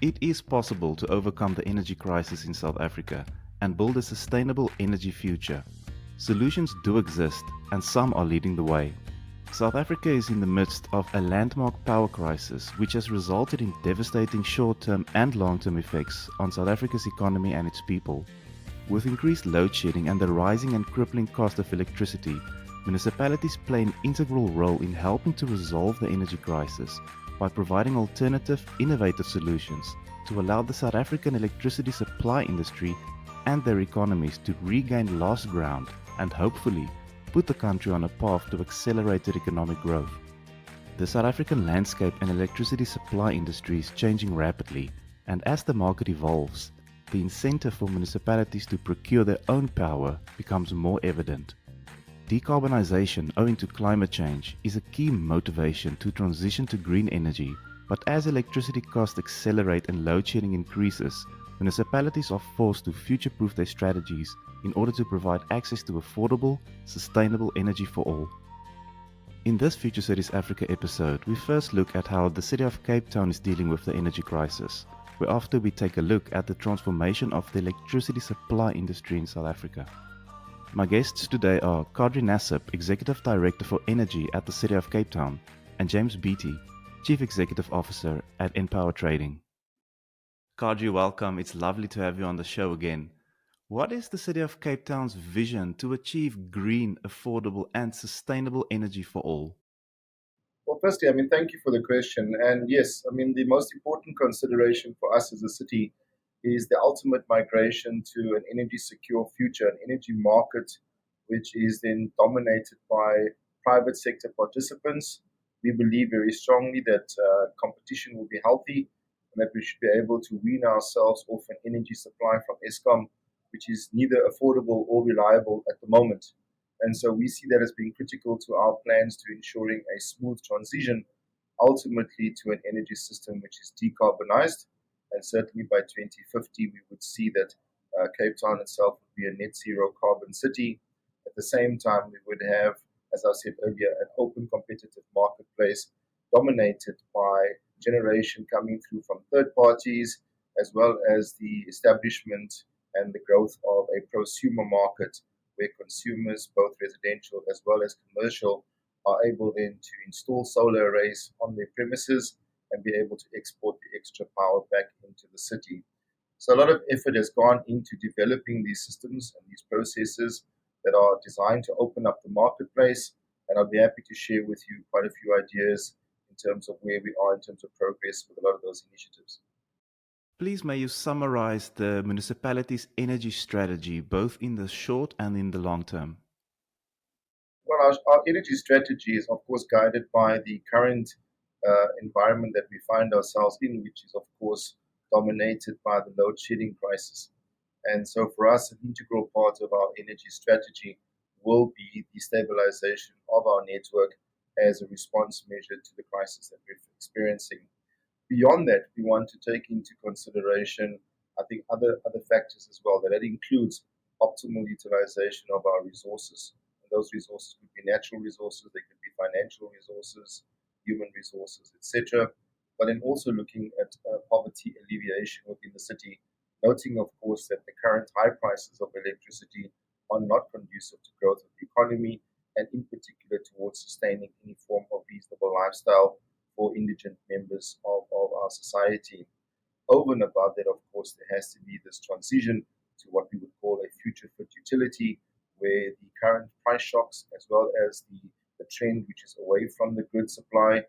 It is possible to overcome the energy crisis in South Africa and build a sustainable energy future. Solutions do exist, and some are leading the way. South Africa is in the midst of a landmark power crisis which has resulted in devastating short-term and long-term effects on South Africa's economy and its people. With increased load shedding and the rising and crippling cost of electricity, municipalities play an integral role in helping to resolve the energy crisis by providing alternative, innovative solutions to allow the South African electricity supply industry and their economies to regain lost ground and hopefully put the country on a path to accelerated economic growth. The South African landscape and electricity supply industry is changing rapidly, and as the market evolves, the incentive for municipalities to procure their own power becomes more evident. Decarbonisation owing to climate change is a key motivation to transition to green energy, but as electricity costs accelerate and load shedding increases, municipalities are forced to future-proof their strategies in order to provide access to affordable, sustainable energy for all. In this Future Cities Africa episode, we first look at how the City of Cape Town is dealing with the energy crisis, whereafter we take a look at the transformation of the electricity supply industry in South Africa. My guests today are Kadri Nassib, Executive Director for Energy at the City of Cape Town, and James Beattie, Chief Executive Officer at Enpower Trading. Kadri, welcome. It's lovely to have you on the show again. What is the City of Cape Town's vision to achieve green, affordable, and sustainable energy for all? Well, firstly, thank you for the question. And yes, the most important consideration for us as a city is the ultimate migration to an energy secure future, an energy market which is then dominated by private sector participants. We believe very strongly that competition will be healthy and that we should be able to wean ourselves off an energy supply from Eskom, which is neither affordable or reliable at the moment. And so we see that as being critical to our plans to ensuring a smooth transition ultimately to an energy system which is decarbonized. And certainly by 2050, we would see that Cape Town itself would be a net zero carbon city. At the same time, we would have, as I said earlier, an open competitive marketplace dominated by generation coming through from third parties, as well as the establishment and the growth of a prosumer market where consumers, both residential as well as commercial, are able then to install solar arrays on their premises and be able to export the extra power back into the city. So a lot of effort has gone into developing these systems and these processes that are designed to open up the marketplace. And I'll be happy to share with you quite a few ideas in terms of where we are in terms of progress with a lot of those initiatives. Please may you summarize the municipality's energy strategy both in the short and in the long term. Well, our energy strategy is, of course, guided by the current environment that we find ourselves in, which is, of course, dominated by the load shedding crisis. And so for us, an integral part of our energy strategy will be the stabilization of our network as a response measure to the crisis that we're experiencing. Beyond that, we want to take into consideration, I think, other factors as well. That includes optimal utilization of our resources. And those resources could be natural resources, they could be financial resources, human resources, etc. But then also looking at poverty alleviation within the city, noting, of course, that the current high prices of electricity are not conducive to growth of the economy, and in particular towards sustaining any form of reasonable lifestyle for indigent members of our society. Over and above that, of course, there has to be this transition to what we would call a future-fit utility, where the current price shocks, as well as the trend which is away from the grid supply,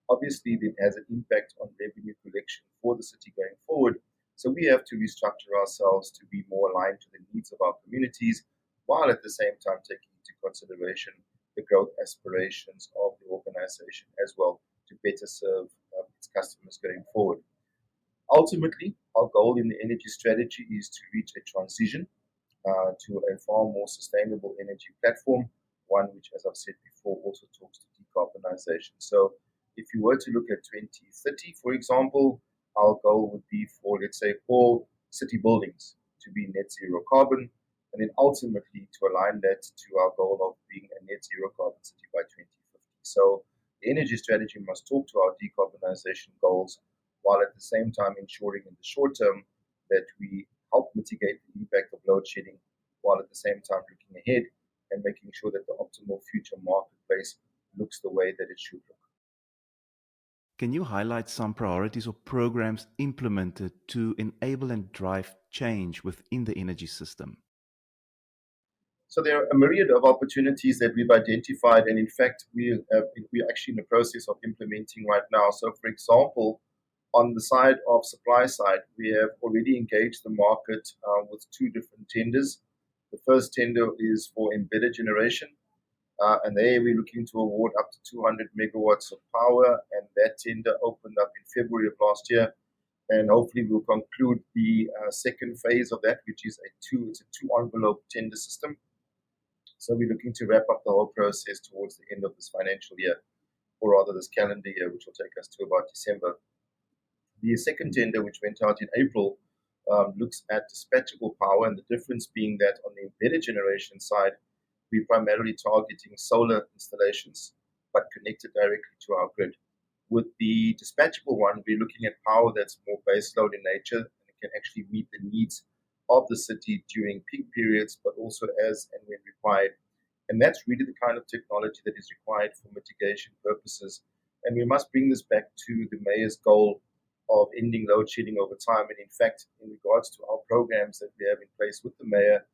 obviously then has an impact on revenue collection for the city going forward. So we have to restructure ourselves to be more aligned to the needs of our communities, while at the same time taking into consideration the growth aspirations of the organization as well, to better serve its customers going forward. Ultimately, our goal in the energy strategy is to reach a transition to a far more sustainable energy platform, one which, as I've said before, also talks to decarbonization. So if you were to look at 2030, for example, our goal would be for, let's say, all city buildings to be net zero carbon, and then ultimately to align that to our goal of being a net zero carbon city by 2050. So the energy strategy must talk to our decarbonization goals while at the same time ensuring in the short term that we help mitigate the impact of load shedding, while at the same time looking ahead and making sure that the optimal future marketplace looks the way that it should look. Can you highlight some priorities or programs implemented to enable and drive change within the energy system? So there are a myriad of opportunities that we've identified, and in fact, we're actually in the process of implementing right now. So, for example, on the side of supply side, we have already engaged the market with two different tenders. The first tender is for embedded generation, and there we're looking to award up to 200 megawatts of power, and that tender opened up in February of last year. And hopefully we'll conclude the second phase of that, which is it's a two envelope tender system. So we're looking to wrap up the whole process towards the end of this financial year, or rather this calendar year, which will take us to about December. The second tender, which went out in April, looks at dispatchable power, and the difference being that on the embedded generation side, we're primarily targeting solar installations, but connected directly to our grid. With the dispatchable one, we're looking at power that's more baseload in nature, and it can actually meet the needs of the city during peak periods, but also as and when required. And that's really the kind of technology that is required for mitigation purposes. And we must bring this back to the mayor's goal of ending load shedding over time. And in fact, in regards to our programs that we have in place with the mayor,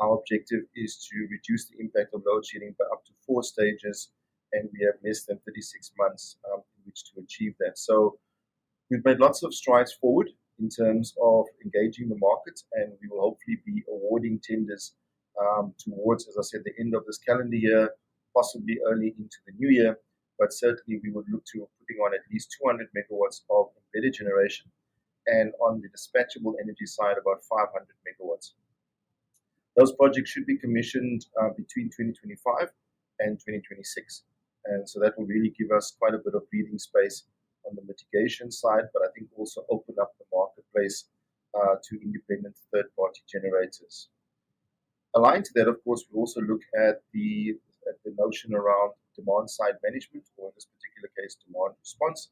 our objective is to reduce the impact of load shedding by up to 4 stages, and we have less than 36 months in which to achieve that. So we've made lots of strides forward in terms of engaging the market, and we will hopefully be awarding tenders towards, as I said, the end of this calendar year, possibly early into the new year. But certainly we would look to putting on at least 200 megawatts of embedded generation, and on the dispatchable energy side, about 500 megawatts. Those projects should be commissioned between 2025 and 2026. And so that will really give us quite a bit of breathing space on the mitigation side, but I think also open up the marketplace to independent third-party generators. Aligned to that, of course, we also look at the notion around demand-side management, or in this particular case, demand response.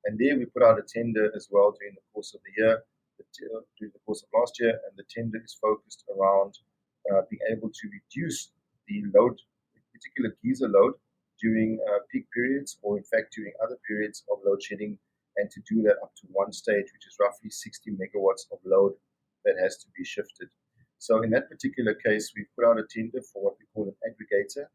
And there we put out a tender as well during the course of the year, during the course of last year, and the tender is focused around being able to reduce the load, in particular geyser load, during peak periods, or in fact during other periods of load shedding, and to do that up to one stage, which is roughly 60 megawatts of load that has to be shifted. So in that particular case, we put out a tender for what we call an aggregator.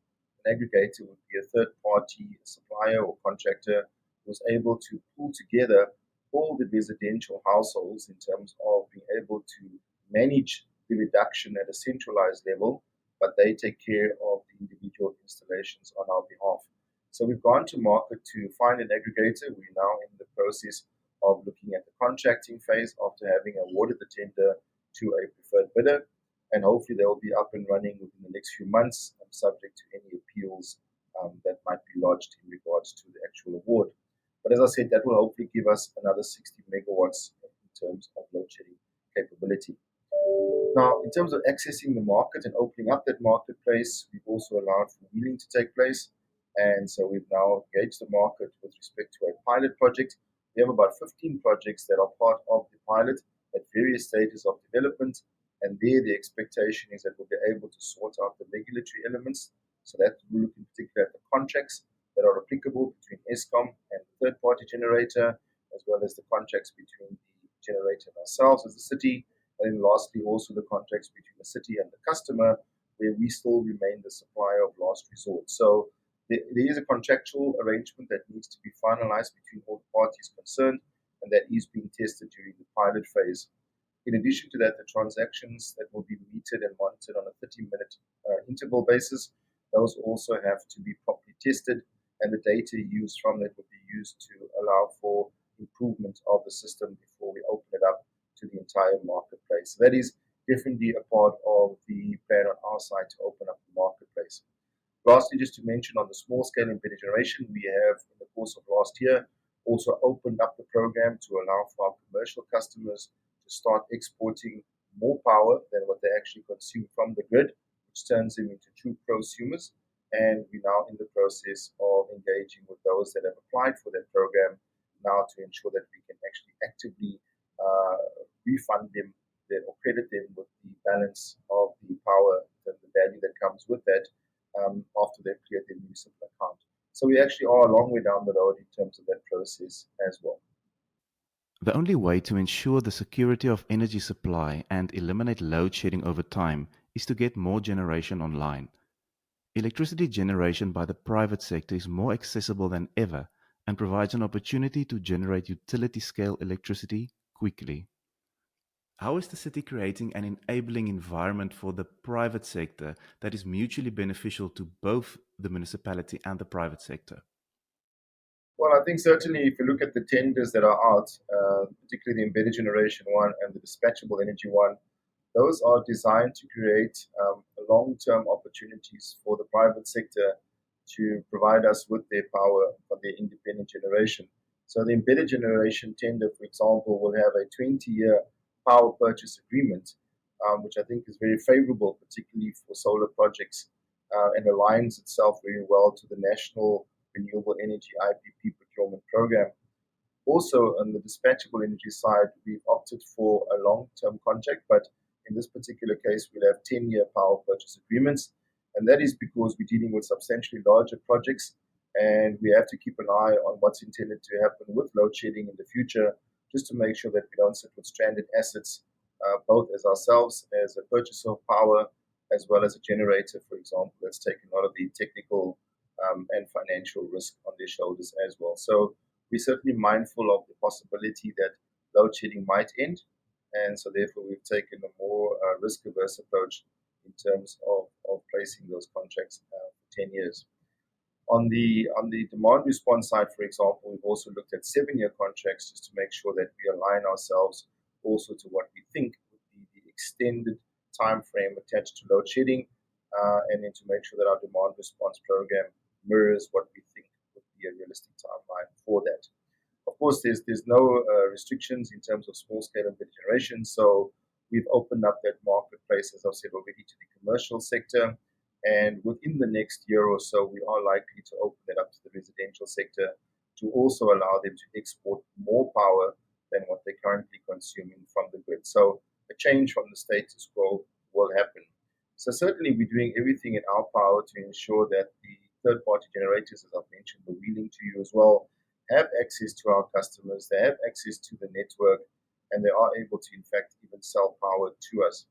An aggregator would be a third-party supplier or contractor who was able to pull together all the residential households in terms of being able to manage the reduction at a centralized level, but they take care of the individual installations on our behalf. So we've gone to market to find an aggregator. We're now in the process of looking at the contracting phase after having awarded the tender to a preferred bidder, and hopefully they'll be up and running within the next few months, subject to any appeals that might be lodged in regards to the actual award. But as I said, that will hopefully give us another 60 megawatts in terms of load shedding capability. Now, in terms of accessing the market and opening up that marketplace, we've also allowed for wheeling to take place. And so we've now engaged the market with respect to a pilot project. We have about 15 projects that are part of the pilot at various stages of development. And there, the expectation is that we'll be able to sort out the regulatory elements. So that we look in particular at the contracts that are applicable between Eskom and the third-party generator, as well as the contracts between the generator and ourselves as the city. And then lastly, also the contracts between the city and the customer, where we still remain the supplier of last resort. So there is a contractual arrangement that needs to be finalized between all parties concerned, and that is being tested during the pilot phase. In addition to that, the transactions that will be metered and monitored on a 30-minute interval basis, those also have to be properly tested, and the data used from that will be used to allow for improvement of the system before we open it up to the entire marketplace. So that is definitely a part of the plan on our side to open up the marketplace. Lastly, just to mention on the small scale embedded generation, we have in the course of last year also opened up the program to allow for our commercial customers to start exporting more power than what they actually consume from the grid, which turns them into true prosumers. And we're now in the process of engaging with those that have applied for that program now to ensure that we can actually actively refund them or credit them with the balance of the power and the value that comes with that after they've cleared their municipal account. So we actually are a long way down the road in terms of that process as well. The only way to ensure the security of energy supply and eliminate load shedding over time is to get more generation online. Electricity generation by the private sector is more accessible than ever and provides an opportunity to generate utility scale electricity quickly. How is the city creating an enabling environment for the private sector that is mutually beneficial to both the municipality and the private sector? Well, I think certainly if you look at the tenders that are out, particularly the embedded generation one and the dispatchable energy one, those are designed to create long-term opportunities for the private sector to provide us with their power for their independent generation. So the embedded generation tender, for example, will have a 20-year power purchase agreement, which I think is very favorable, particularly for solar projects, and aligns itself very well to the National Renewable Energy IPP procurement program. Also, on the dispatchable energy side, we've opted for a long-term contract, but in this particular case, we'll have 10-year power purchase agreements. And that is because we're dealing with substantially larger projects, and we have to keep an eye on what's intended to happen with load shedding in the future, just to make sure that we don't sit with stranded assets, both as ourselves, as a purchaser of power, as well as a generator, for example, that's taken a lot of the technical and financial risk on their shoulders as well. So we're certainly mindful of the possibility that load shedding might end, and so therefore we've taken a more risk-averse approach in terms of placing those contracts for 10 years. On the demand response side, for example, we've also looked at 7-year contracts just to make sure that we align ourselves also to what we think would be the extended time frame attached to load shedding, and then to make sure that our demand response program mirrors what we think would be a realistic timeline for that. Of course, there's no restrictions in terms of small scale embedded generation, so we've opened up that marketplace, as I've said already, to the commercial sector. And within the next year or so, we are likely to open that up to the residential sector to also allow them to export more power than what they're currently consuming from the grid. So a change from the status quo will happen. So certainly we're doing everything in our power to ensure that the third-party generators, as I've mentioned, the wheeling to you as well, have access to our customers, they have access to the network, and they are able to, in fact, even sell power to us.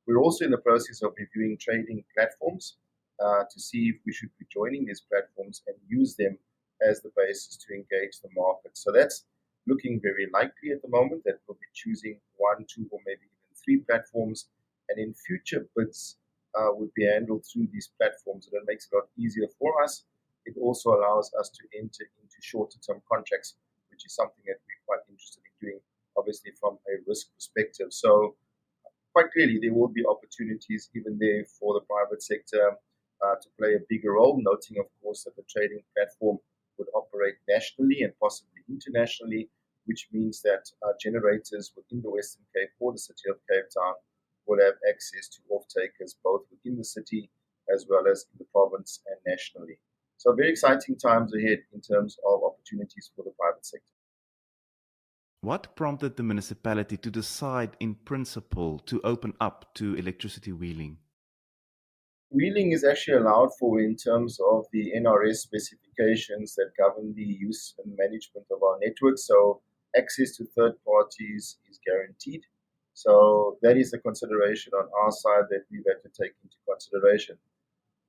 We're also in the process of reviewing trading platforms to see if we should be joining these platforms and use them as the basis to engage the market. So that's looking very likely at the moment, that we'll be choosing 1, 2, or maybe even 3 platforms. And in future bids would be handled through these platforms. And it makes it a lot easier for us. It also allows us to enter into shorter term contracts, which is something that we're quite interested in doing, obviously from a risk perspective. So quite clearly, there will be opportunities even there for the private sector to play a bigger role, noting, of course, that the trading platform would operate nationally and possibly internationally, which means that generators within the Western Cape or the city of Cape Town will have access to off-takers both within the city as well as in the province and nationally. So very exciting times ahead in terms of opportunities for the private sector. What prompted the municipality to decide in principle to open up to electricity wheeling? Wheeling is actually allowed for in terms of the NRS specifications that govern the use and management of our network. So access to third parties is guaranteed. So that is a consideration on our side that we've had to take into consideration.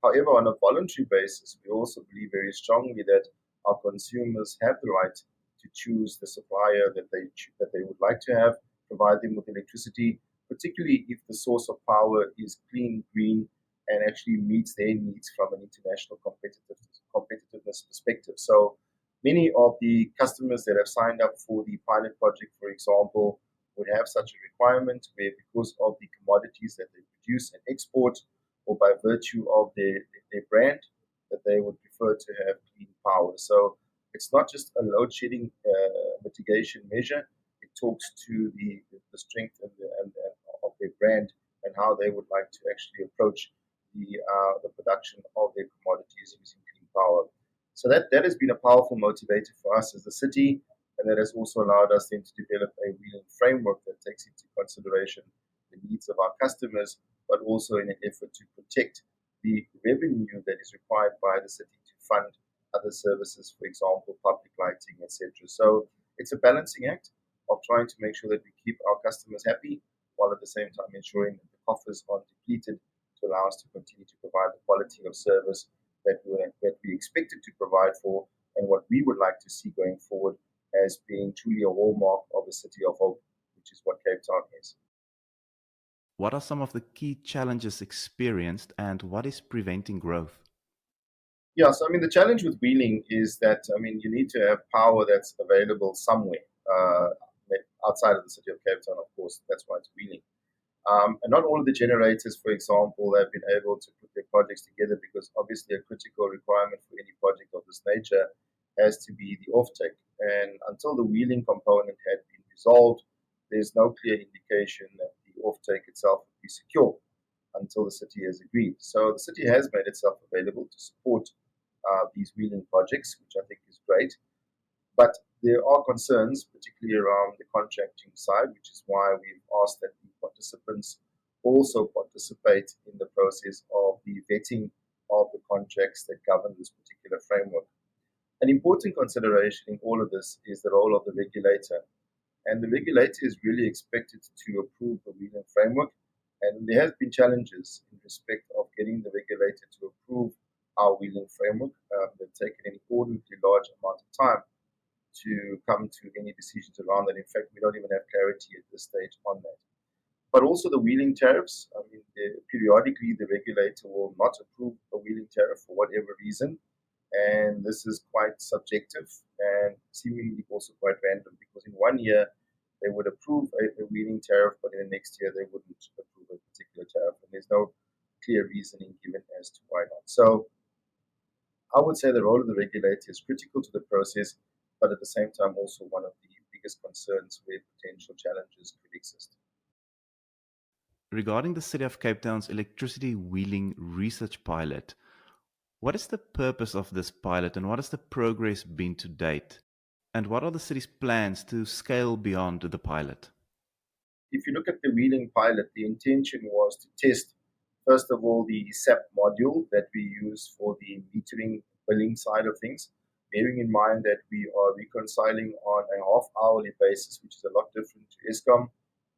However, on a voluntary basis, we also believe very strongly that our consumers have the right to choose the supplier that they would like to have, provide them with electricity, particularly if the source of power is clean, green, and actually meets their needs from an international competitiveness perspective. So many of the customers that have signed up for the pilot project, for example, would have such a requirement where, because of the commodities that they produce and export, or by virtue of their brand, that they would prefer to have clean power. So it's not just a load shedding mitigation measure. It talks to the strength of their brand and how they would like to actually approach the production of their commodities using clean power. So that has been a powerful motivator for us as a city, And that has also allowed us then to develop a wheeling framework that takes into consideration the needs of our customers, but also in an effort to protect the revenue that is required by the city to fund other services, for example, public lighting, etc. So it's a balancing act of trying to make sure that we keep our customers happy while at the same time ensuring that the coffers aren't depleted to allow us to continue to provide the quality of service that we expected to provide for and what we would like to see going forward as being truly a hallmark of a city of hope, which is what Cape Town is. What are some of the key challenges experienced and what is preventing growth? Yeah, so the challenge with wheeling is that, you need to have power that's available somewhere outside of the city of Cape Town, of course. That's why it's wheeling. And not all of the generators, for example, have been able to put their projects together because obviously a critical requirement for any project of this nature has to be the offtake. And until the wheeling component had been resolved, there's no clear indication that the offtake itself would be secure until the city has agreed. So the city has made itself available to support these wheeling projects, which I think is great. But there are concerns, particularly around the contracting side, which is why we've asked that the participants also participate in the process of the vetting of the contracts that govern this particular framework. An important consideration in all of this is the role of the regulator. And the regulator is really expected to approve the wheeling framework. And there has been challenges in respect of getting the regulator to approve our wheeling framework. They've taken an inordinately large amount of time to come to any decisions around that. In fact, we don't even have clarity at this stage on that. But also the wheeling tariffs. Periodically the regulator will not approve a wheeling tariff for whatever reason. And this is quite subjective and seemingly also quite random because in 1 year they would approve a wheeling tariff, but in the next year they wouldn't approve a particular tariff. And there's no clear reasoning given as to why not. So I would say the role of the regulator is critical to the process, but at the same time also one of the biggest concerns where potential challenges could exist. Regarding the City of Cape Town's electricity wheeling research pilot, what is the purpose of this pilot and what has the progress been to date? And what are the city's plans to scale beyond the pilot? If you look at the wheeling pilot, the intention was to test, first of all, the SAP module that we use for the metering billing side of things, bearing in mind that we are reconciling on a half-hourly basis, which is a lot different to Eskom,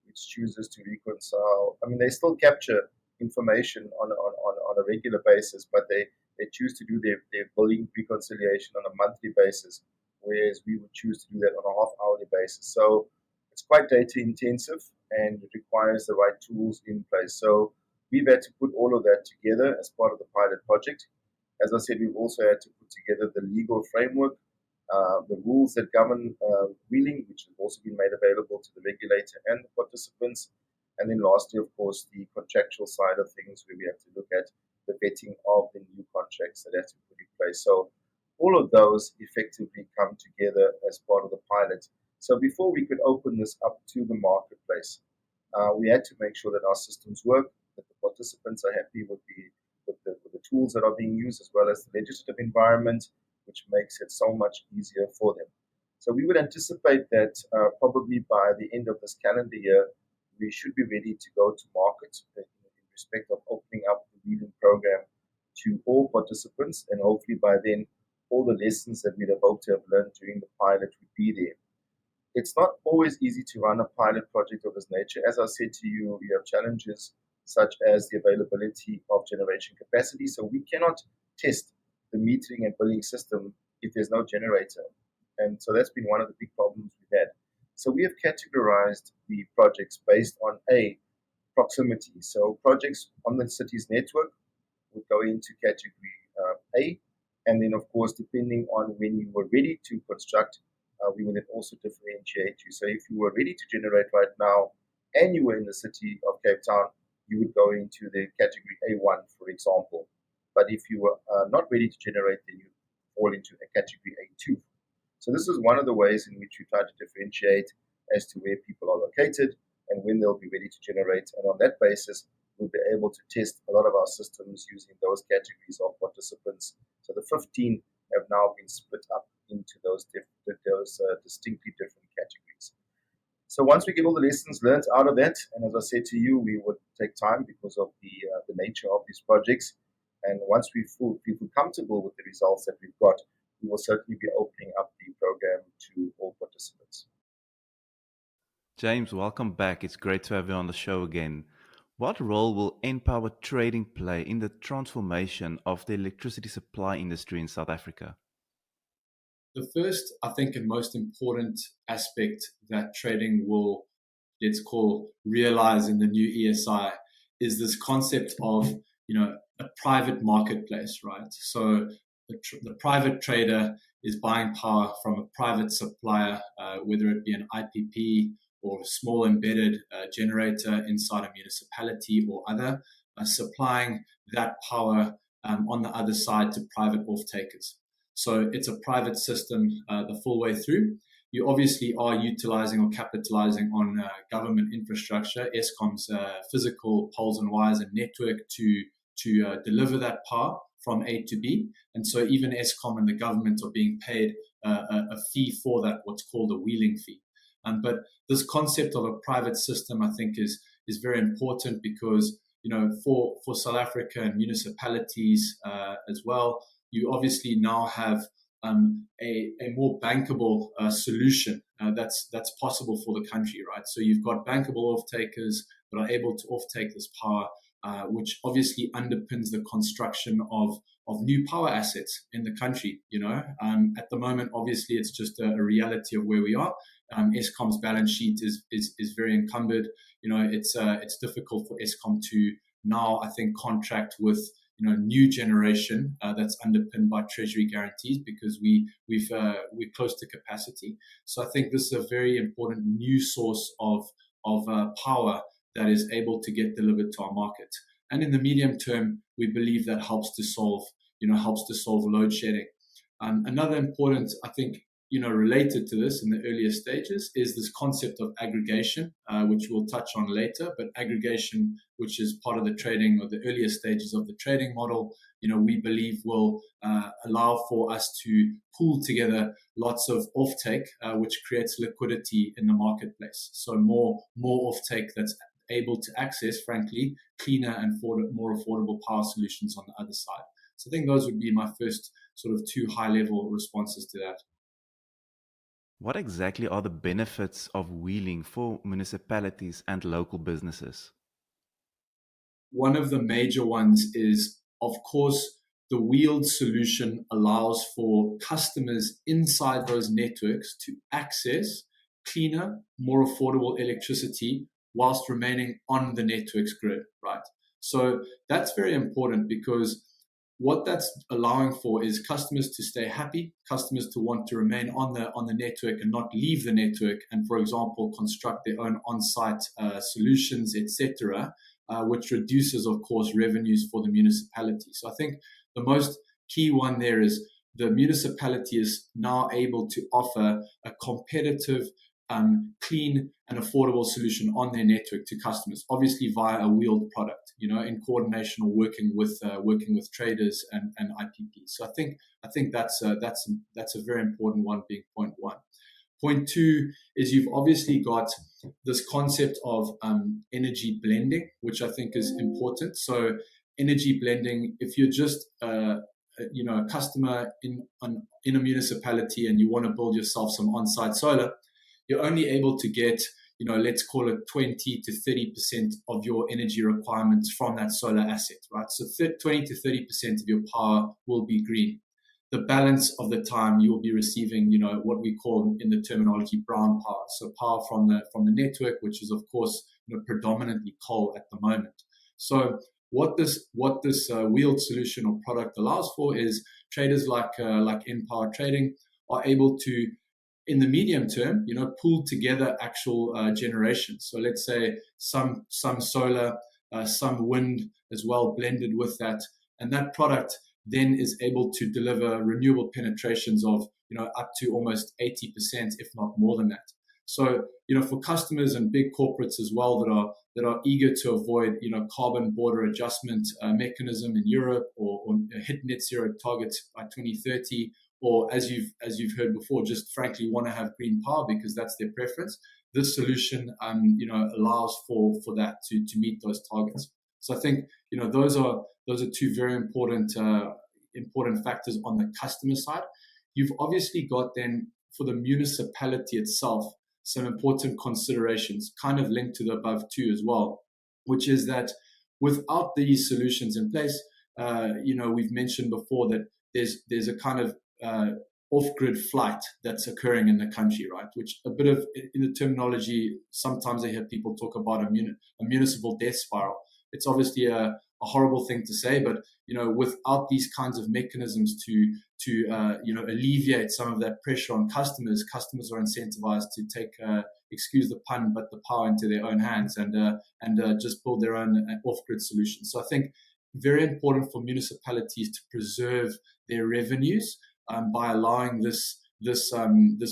which chooses to reconcile. They still capture information on a regular basis, but they choose to do their billing reconciliation on a monthly basis, whereas we would choose to do that on a half-hourly basis. So it's quite data intensive and it requires the right tools in place. So we've had to put all of that together as part of the pilot project. As I said, we've also had to put together the legal framework, the rules that govern wheeling, which have also been made available to the regulator and the participants. And then lastly, of course, the contractual side of things where we have to look at the vetting of the new contracts that have to be put in place. So all of those effectively come together as part of the pilot. So before we could open this up to the marketplace, we had to make sure that our systems work, that the participants are happy with the tools that are being used, as well as the legislative environment, which makes it so much easier for them. So we would anticipate that probably by the end of this calendar year, we should be ready to go to market in respect of opening up the wheeling program to all participants, and hopefully by then all the lessons that we'd have hoped to have learned during the pilot would be there. It's not always easy to run a pilot project of this nature. As I said to you, we have challenges such as the availability of generation capacity. So we cannot test the metering and billing system if there's no generator. And so that's been one of the big problems we've had. So we have categorized the projects based on proximity. So projects on the city's network would go into category A. And then, of course, depending on when you were ready to construct, we will then also differentiate you. So if you were ready to generate right now and you were in the city of Cape Town, you would go into the category A1, for example. But if you were not ready to generate, then you fall into a category A2. So this is one of the ways in which we try to differentiate as to where people are located and when they'll be ready to generate. And on that basis, we'll be able to test a lot of our systems using those categories of participants. So the 15 have now been split up into those distinctly different categories. So once we get all the lessons learned out of that, and as I said to you, we would take time because of the nature of these projects. And once we feel comfortable with the results that we've got, we will certainly be opening up the program to all participants. James, welcome back. It's great to have you on the show again. What role will Enpower trading play in the transformation of the electricity supply industry in South Africa? The first, I think, and most important aspect that trading will, let's call, realize in the new ESI is this concept of, a private marketplace, right? So the private trader is buying power from a private supplier, whether it be an IPP or a small embedded generator inside a municipality or other, supplying that power on the other side to private off-takers. So it's a private system the full way through. You obviously are utilizing or capitalizing on government infrastructure, Eskom's physical poles and wires and network to deliver that power from A to B. And so even Eskom and the government are being paid a fee for that, what's called a wheeling fee. But this concept of a private system, I think, is very important because, for South Africa and municipalities as well, you obviously now have a more bankable solution that's possible for the country, right? So you've got bankable off-takers that are able to off-take this power, which obviously underpins the construction of new power assets in the country. At the moment, obviously, it's just a reality of where we are. Eskom's balance sheet is very encumbered. It's difficult for Eskom to now, I think, contract with new generation that's underpinned by treasury guarantees because we're close to capacity. So I think this is a very important new source of power that is able to get delivered to our market. And in the medium term, we believe that helps to solve load shedding. Another important, I think, related to this in the earlier stages is this concept of aggregation, which we'll touch on later. But aggregation, which is part of the trading or the earlier stages of the trading model, we believe will allow for us to pool together lots of offtake, which creates liquidity in the marketplace. So more offtake that's able to access, frankly, cleaner and more affordable power solutions on the other side. So I think those would be my first sort of two high-level responses to that. What exactly are the benefits of wheeling for municipalities and local businesses? One of the major ones is, of course, the wheeled solution allows for customers inside those networks to access cleaner, more affordable electricity whilst remaining on the network's grid, right? So that's very important because what that's allowing for is customers to stay happy, customers to want to remain on the network and not leave the network, and, for example, construct their own on-site solutions, etc., which reduces, of course, revenues for the municipality. So I think the most key one there is the municipality is now able to offer a competitive, clean and affordable solution on their network to customers, obviously via a wheeled product, in coordination or working with traders and IPPs. So I think that's a very important one, being point one. Point two is you've obviously got this concept of energy blending, which I think is important. So energy blending, if you're just a customer in a municipality and you want to build yourself some on-site solar, you're only able to get, let's call it 20 to 30% of your energy requirements from that solar asset, right? So 20 to 30% of your power will be green. The balance of the time you will be receiving, what we call in the terminology brown power. So power from the network, which is of course predominantly coal at the moment. So what this wheeled solution or product allows for is traders like Enpower Trading are able to, in the medium term, pool together actual generations. So let's say some solar, some wind as well blended with that, and that product then is able to deliver renewable penetrations of up to almost 80%, if not more than that. So for customers and big corporates as well that are eager to avoid carbon border adjustment mechanism in Europe or hit net zero targets by 2030, or as you've heard before, just frankly want to have green power because that's their preference. This solution, allows for that to meet those targets. So I think those are two very important factors on the customer side. You've obviously got then for the municipality itself some important considerations, kind of linked to the above two as well, which is that without these solutions in place, we've mentioned before that there's a kind of off-grid flight that's occurring in the country, right? Which a bit of, in the terminology, sometimes I hear people talk about a municipal death spiral. It's obviously a horrible thing to say, but without these kinds of mechanisms to alleviate some of that pressure on customers are incentivized to take, excuse the pun, but the power into their own hands and just build their own off-grid solutions. So I think very important for municipalities to preserve their revenues by allowing this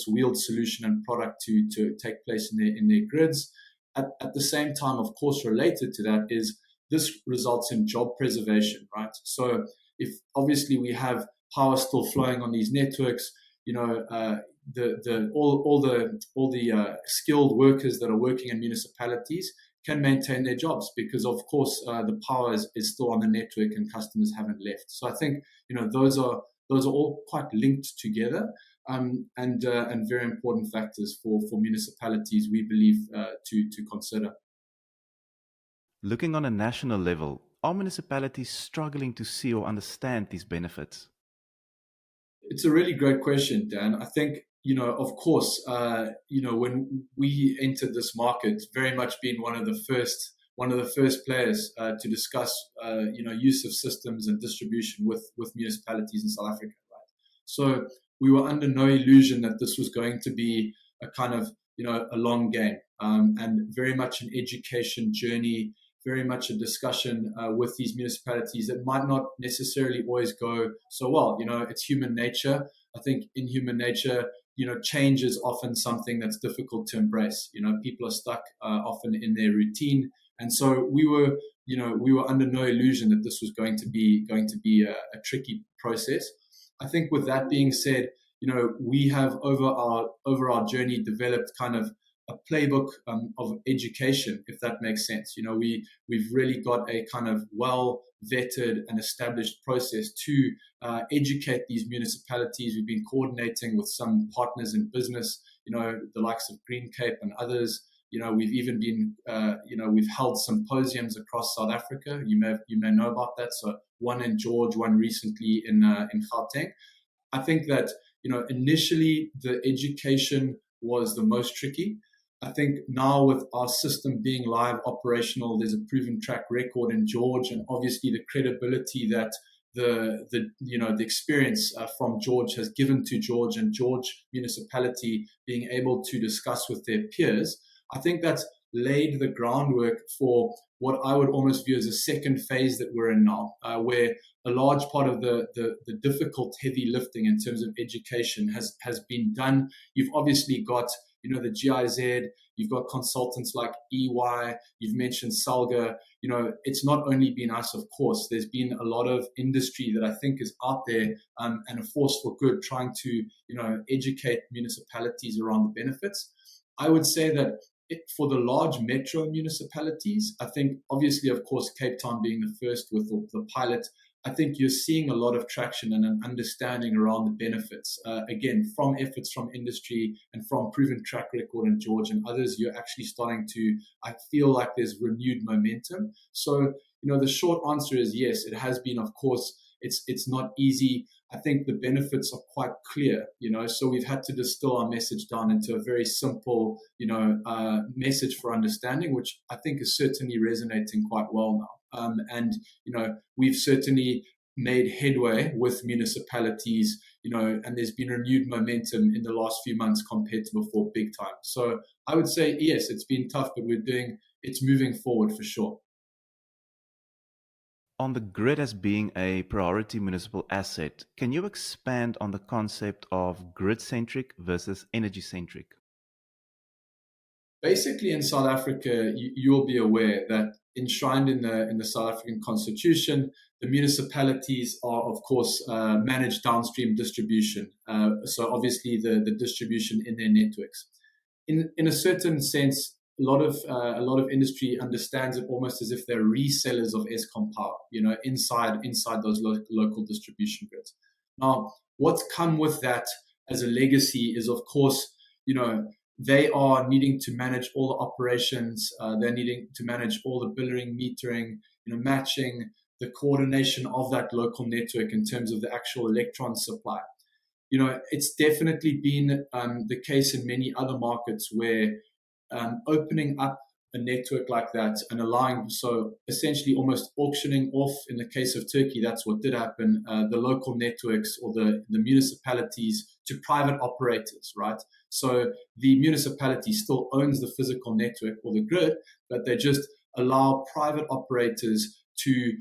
wheeled solution and product to take place in their grids. At the same time, of course, related to that is this results in job preservation, right? So if obviously we have power still flowing on these networks, all the skilled workers that are working in municipalities can maintain their jobs because, of course, the power is still on the network and customers haven't left. So I think those are all quite linked together and very important factors for municipalities, we believe, to consider. Looking on a national level, are municipalities struggling to see or understand these benefits? It's a really great question, Dan. I think, of course, when we entered this market, very much being one of the first players to discuss, use of systems and distribution with municipalities in South Africa, right? So we were under no illusion that this was going to be a kind of, a long game, and very much an education journey, very much a discussion with these municipalities that might not necessarily always go so well. It's human nature. I think in human nature, change is often something that's difficult to embrace. People are stuck often in their routine. And so we were under no illusion that this was going to be a tricky process. I think with that being said, we have over our journey developed kind of a playbook of education, if that makes sense. We've really got a kind of well vetted and established process to educate these municipalities. We've been coordinating with some partners in business, the likes of Green Cape and others. We've even been, we've held symposiums across South Africa. You may know about that. So one in George, one recently in Gauteng. I think that initially the education was the most tricky. I think now with our system being live operational, there's a proven track record in George, and obviously the credibility that the experience from George has given to George and George municipality being able to discuss with their peers. I think that's laid the groundwork for what I would almost view as a second phase that we're in now, where a large part of the difficult heavy lifting in terms of education has been done. You've obviously got the GIZ, you've got consultants like EY, you've mentioned Salga. It's not only been us, of course. There's been a lot of industry that I think is out there and a force for good trying to educate municipalities around the benefits. I would say that for the large metro municipalities, I think obviously, of course, Cape Town being the first with the pilot, I think you're seeing a lot of traction and an understanding around the benefits. Again, from efforts from industry and from proven track record in George and others, you're actually starting to, I feel like there's renewed momentum. So, the short answer is yes, it has been, of course, it's not easy. I think the benefits are quite clear, so we've had to distill our message down into a very simple, message for understanding, which I think is certainly resonating quite well now. And we've certainly made headway with municipalities, and there's been renewed momentum in the last few months compared to before, big time. So I would say, yes, it's been tough, but it's moving forward for sure. On the grid as being a priority municipal asset, can you expand on the concept of grid-centric versus energy-centric? Basically, in South Africa, you'll be aware that enshrined in the South African Constitution. The municipalities are, of course, manage downstream distribution. So obviously the distribution in their networks. In a certain sense, a lot of industry understands it almost as if they're resellers of Eskom power, inside those local distribution grids. Now, what's come with that as a legacy is, of course, they are needing to manage all the operations. They're needing to manage all the billing, metering, matching, the coordination of that local network in terms of the actual electron supply. It's definitely been the case in many other markets where opening up a network like that and allowing, so essentially almost auctioning off, in the case of Turkey, that's what did happen, the local networks or the municipalities to private operators, right? So the municipality still owns the physical network or the grid, but they just allow private operators to,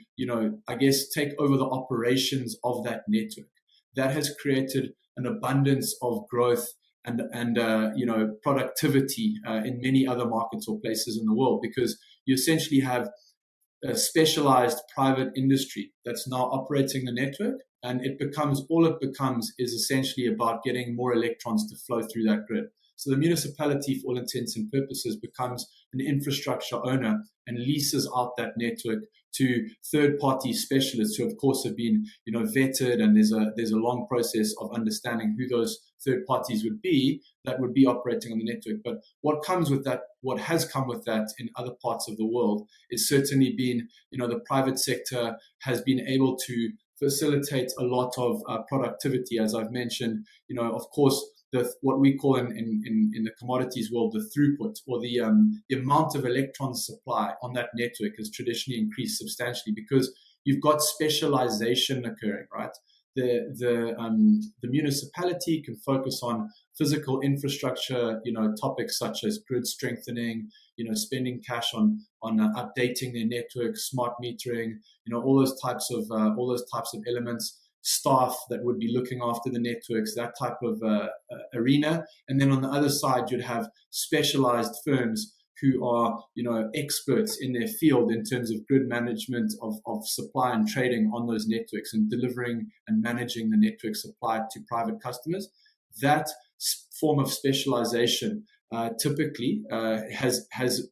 I guess, take over the operations of that network. That has created an abundance of growth and productivity in many other markets or places in the world, because you essentially have a specialized private industry that's now operating the network, and it becomes is essentially about getting more electrons to flow through that grid. So the municipality, for all intents and purposes, becomes an infrastructure owner and leases out that network to third-party specialists who, of course, have been, vetted, and there's a long process of understanding who those third parties would be that would be operating on the network. But what has come with that in other parts of the world is certainly been, the private sector has been able to facilitate a lot of productivity, as I've mentioned. Of course, what we call in the commodities world, the throughput, or the amount of electron supply on that network has traditionally increased substantially because you've got specialization occurring, right? The municipality can focus on physical infrastructure, topics such as grid strengthening, spending cash on updating their network, smart metering, all those types of elements. Staff that would be looking after the networks, that type of arena. And then on the other side, you'd have specialized firms who are, experts in their field in terms of grid management of supply and trading on those networks and delivering and managing the network supply to private customers. That form of specialization typically has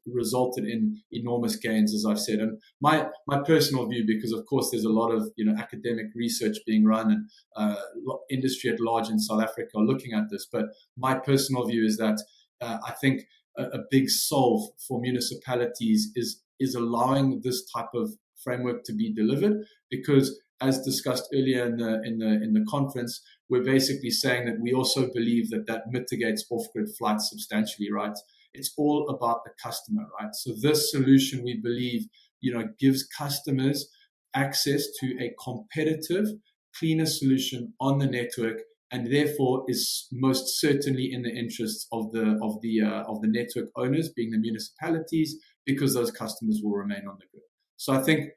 resulted in enormous gains, as I've said. And my personal view, because of course there's a lot of academic research being run and industry at large in South Africa are looking at this, but my personal view is that I think a big solve for municipalities is allowing this type of framework to be delivered, because as discussed earlier in the conference, we're basically saying that we also believe that mitigates off-grid flights substantially, right? It's all about the customer, right? So this solution, we believe, gives customers access to a competitive, cleaner solution on the network, and therefore is most certainly in the interests of the network owners, being the municipalities, because those customers will remain on the grid. So I think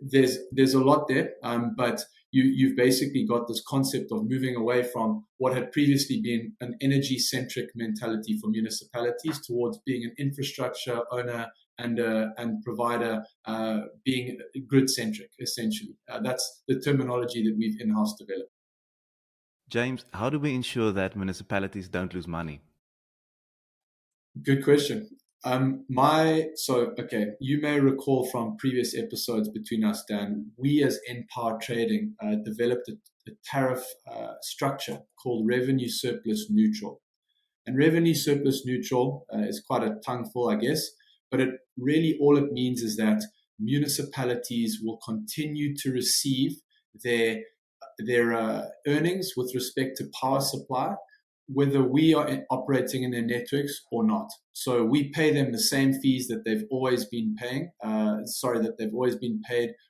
there's a lot there, but you've basically got this concept of moving away from what had previously been an energy-centric mentality for municipalities towards being an infrastructure owner and provider, being grid-centric, essentially. That's the terminology that we've in-house developed. James, how do we ensure that municipalities don't lose money? Good question. You may recall from previous episodes between us, Dan, we as Enpower Trading developed a tariff structure called revenue surplus neutral. And revenue surplus neutral is quite a tongueful, I guess, but all it means is that municipalities will continue to receive their earnings with respect to power supply, whether we are operating in their networks or not. So we pay them the same fees that they've always been paying,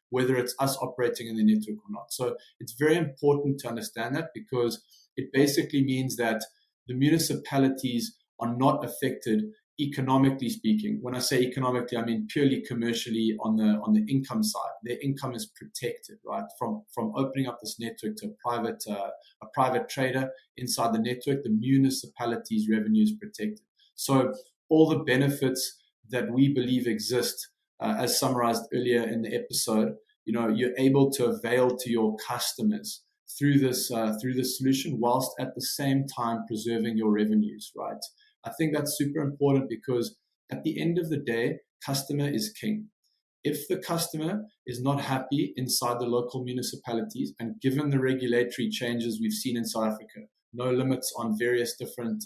whether it's us operating in the network or not. So it's very important to understand that, because it basically means that the municipalities are not affected economically speaking. When I say economically, I mean purely commercially on the income side. Their income is protected, right? From opening up this network to a private trader inside the network, the municipality's revenue is protected. So all the benefits that we believe exist as summarized earlier in the episode, you're able to avail to your customers through this solution, whilst at the same time preserving your revenues, right? I think that's super important because at the end of the day, customer is king. If the customer is not happy inside the local municipalities, and given the regulatory changes we've seen in South Africa, no limits on various different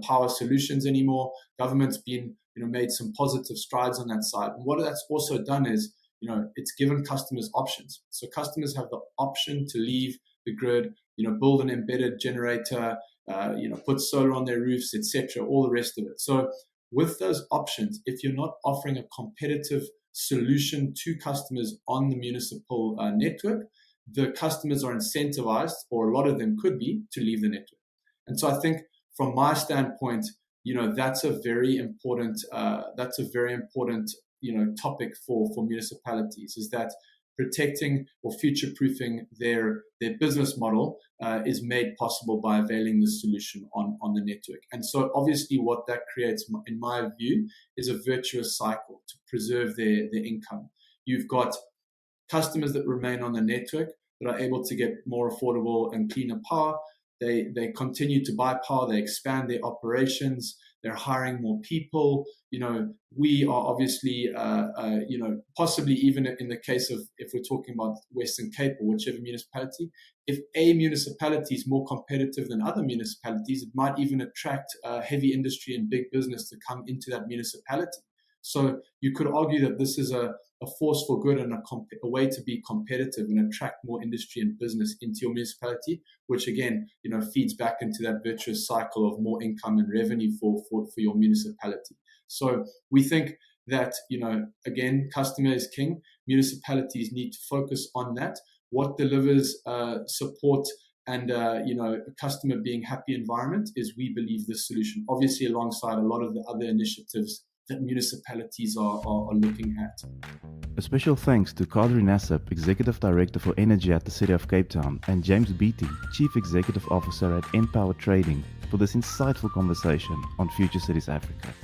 power solutions anymore, government's been made some positive strides on that side. And what that's also done is it's given customers options. So customers have the option to leave the grid, build an embedded generator, put solar on their roofs, etc., all the rest of it. So with those options, if you're not offering a competitive solution to customers on the municipal network, the customers are incentivized, or a lot of them could be, to leave the network. And so I think from my standpoint, that's a very important topic for municipalities, is that protecting or future-proofing their business model is made possible by availing the solution on the network. And so obviously what that creates, in my view, is a virtuous cycle to preserve their income. You've got customers that remain on the network that are able to get more affordable and cleaner power. They continue to buy power, they expand their operations, they're hiring more people. We are obviously, possibly even in the case of, if we're talking about Western Cape or whichever municipality, if a municipality is more competitive than other municipalities, it might even attract heavy industry and big business to come into that municipality. So you could argue that this is a force for good and a way to be competitive and attract more industry and business into your municipality, which again, feeds back into that virtuous cycle of more income and revenue for your municipality. So we think that, again, customer is king. Municipalities need to focus on that. What delivers support and a customer being happy environment is, we believe, this solution, obviously alongside a lot of the other initiatives that municipalities are looking at. A special thanks to Kadri Nassab, Executive Director for Energy at the City of Cape Town, and James Beattie, Chief Executive Officer at Enpower Trading, for this insightful conversation on Future Cities Africa.